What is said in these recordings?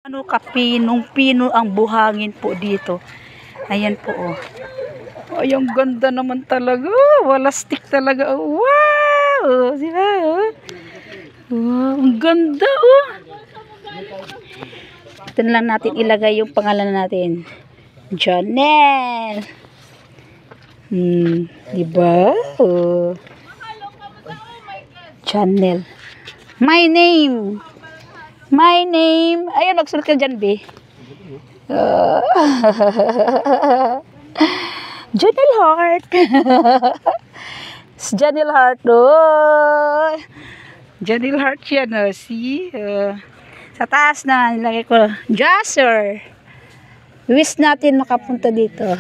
Ano kapinong-pino ang buhangin po dito. Ayan po oh. Ay, ang ganda naman talaga. Walastik talaga. Wow! Di ba? Wow, ang ganda oh. Ito na lang natin ilagay yung pangalan natin. Jonel. Di ba? Oh. Jonel. My name. Ayun, nagsulat ka dyan, be. Jonel Heart. Jonel Heart, oh. Jonel Heart yan, oh. See? Sa taas na, nilagay ko. Jasser. Wish natin makapunta dito.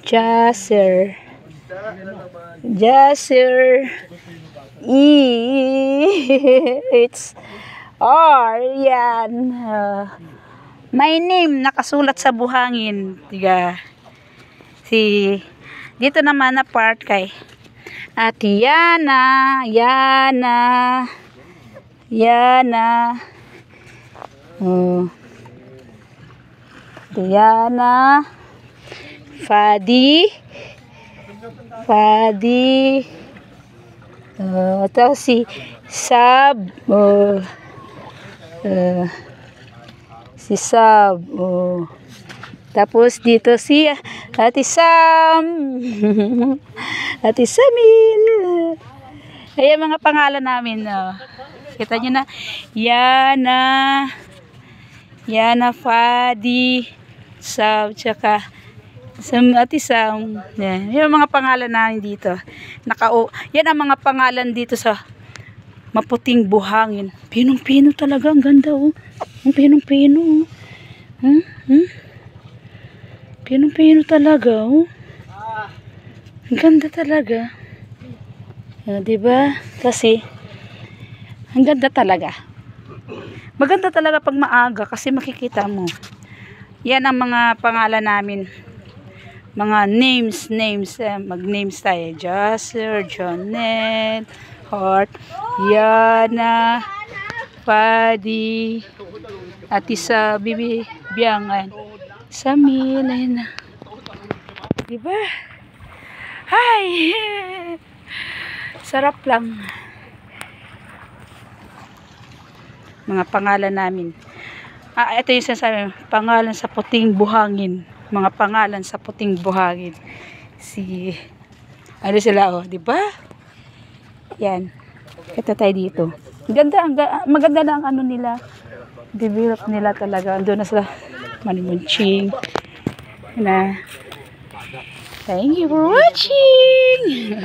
Jasser. It's yan. My name nakasulat sa buhangin. Tiga. Dito naman na part kay Ate Yana. Ate Yana. Fadi. Ito si Sab. Si Sab. Tapos dito si Ate Sam. Ate Samil. Ayan mga pangalan namin. Kita nyo na. Yana, Fadi, Sab, tsaka Ate Sam. Yan. Yung mga pangalan namin dito. Yan ang mga pangalan dito sa maputing buhangin. Pinong-pino talaga. Ang ganda oh. Ang pinong-pino oh. Pinong-pino talaga oh. Ang ganda talaga. Diba? Kasi ang ganda talaga. Maganda talaga pag maaga kasi makikita mo. Yan ang mga pangalan namin. Mga names. Mag-names tayo. Jasser, Jonel, Heart, Yana, Fadi, Ate sa Bibi, Biangan, Samil, ayun na. Diba? Hi! Sarap lang. Mga pangalan namin. Ito yung sinasabi, pangalan sa puting buhangin. Mga pangalan sa puting buhangin. Ano sila oh, di ba? Yan. Kita tayo dito. Maganda na ang ano nila. Develop nila talaga. Andun na sila manimunching. Thank you for watching.